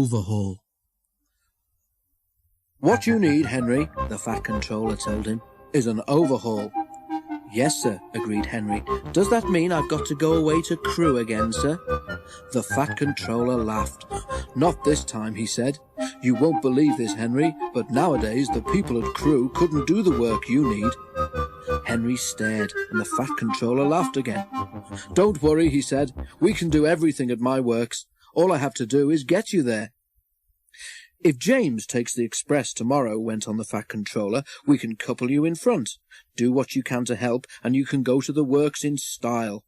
Overhaul. "What you need, Henry," the Fat Controller told him, "is an overhaul." "Yes, sir," agreed Henry. "Does that mean I've got to go away to crew again, sir?" The Fat Controller laughed. "Not this time," he said. "You won't believe this, Henry, but nowadays the people at crew couldn't do the work you need." Henry stared, and the Fat Controller laughed again. "Don't worry," he said. "We can do everything at my works. All I have to do is get you there." "If James takes the express tomorrow," went on the Fat Controller, "we can couple you in front. Do what you can to help, and you can go to the works in style."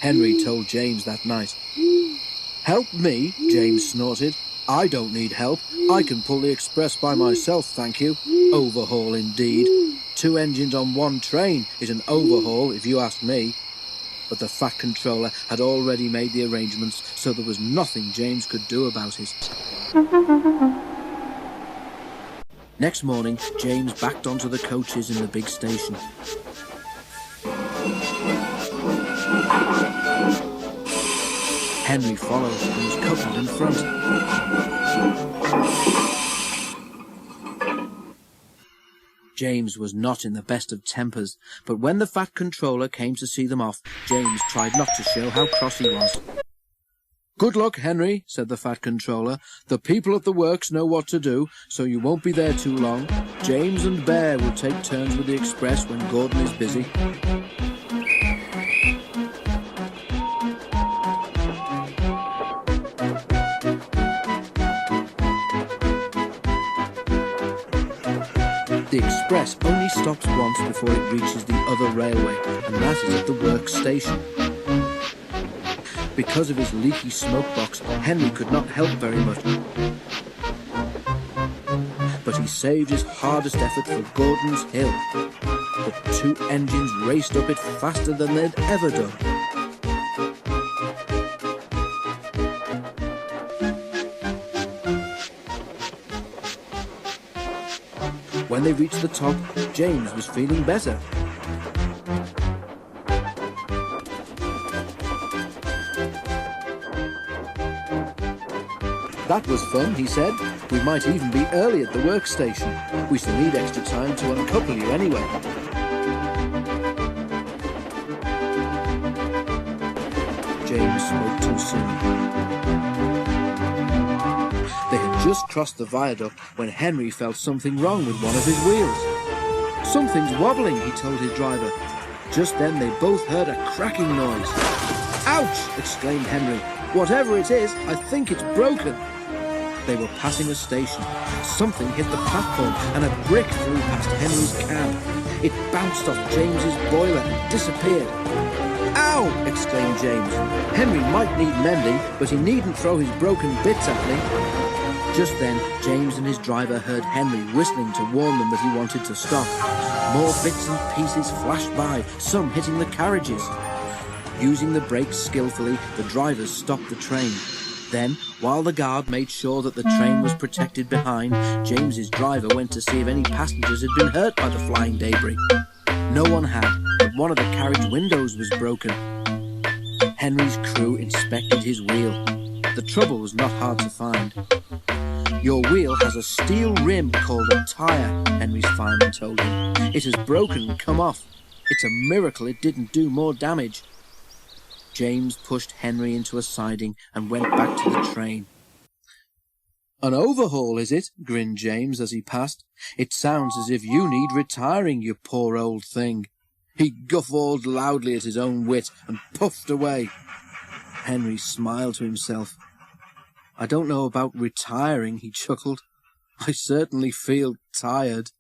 Henry told James that night. "Help me?" James snorted. "I don't need help. I can pull the express by myself, thank you. Overhaul indeed. 2 engines on 1 train is an overhaul, if you ask me." But the Fat Controller had already made the arrangements, so there was nothing James could do about it. Next morning, James backed onto the coaches in the big station. Henry followed and was coupled in front. James was not in the best of tempers, but when the Fat Controller came to see them off, James tried not to show how cross he was. "Good luck, Henry," said the Fat Controller. "The people at the works know what to do, so you won't be there too long. James and Bear will take turns with the express when Gordon is busy." The express only stops once before it reaches the other railway, and that is at the works station. Because of his leaky smoke box, Henry could not help very much. But he saved his hardest effort for Gordon's Hill. The 2 engines raced up it faster than they'd ever done. When they reached the top, James was feeling better. "That was fun," he said. "We might even be early at the workstation. We shall need extra time to uncouple you anyway." James spoke too soon. They had just crossed the viaduct when Henry felt something wrong with one of his wheels. "Something's wobbling," he told his driver. Just then they both heard a cracking noise. "Ouch!" exclaimed Henry. "Whatever it is, I think it's broken." They were passing a station. Something hit the platform and a brick flew past Henry's cab. It bounced off James's boiler and disappeared. "Ow!" exclaimed James. "Henry might need mending, but he needn't throw his broken bits at me." Just then, James and his driver heard Henry whistling to warn them that he wanted to stop. More bits and pieces flashed by, some hitting the carriages. Using the brakes skillfully, the drivers stopped the train. Then, while the guard made sure that the train was protected behind, James's driver went to see if any passengers had been hurt by the flying debris. No one had, but one of the carriage windows was broken. Henry's crew inspected his wheel. The trouble was not hard to find. "Your wheel has a steel rim called a tyre," Henry's fireman told him. "It has broken and come off. It's a miracle it didn't do more damage." James pushed Henry into a siding and went back to the train. "An overhaul, is it?" grinned James as he passed. "It sounds as if you need retiring, you poor old thing." He guffawed loudly at his own wit and puffed away. Henry smiled to himself. "I don't know about retiring," he chuckled. "I certainly feel tired."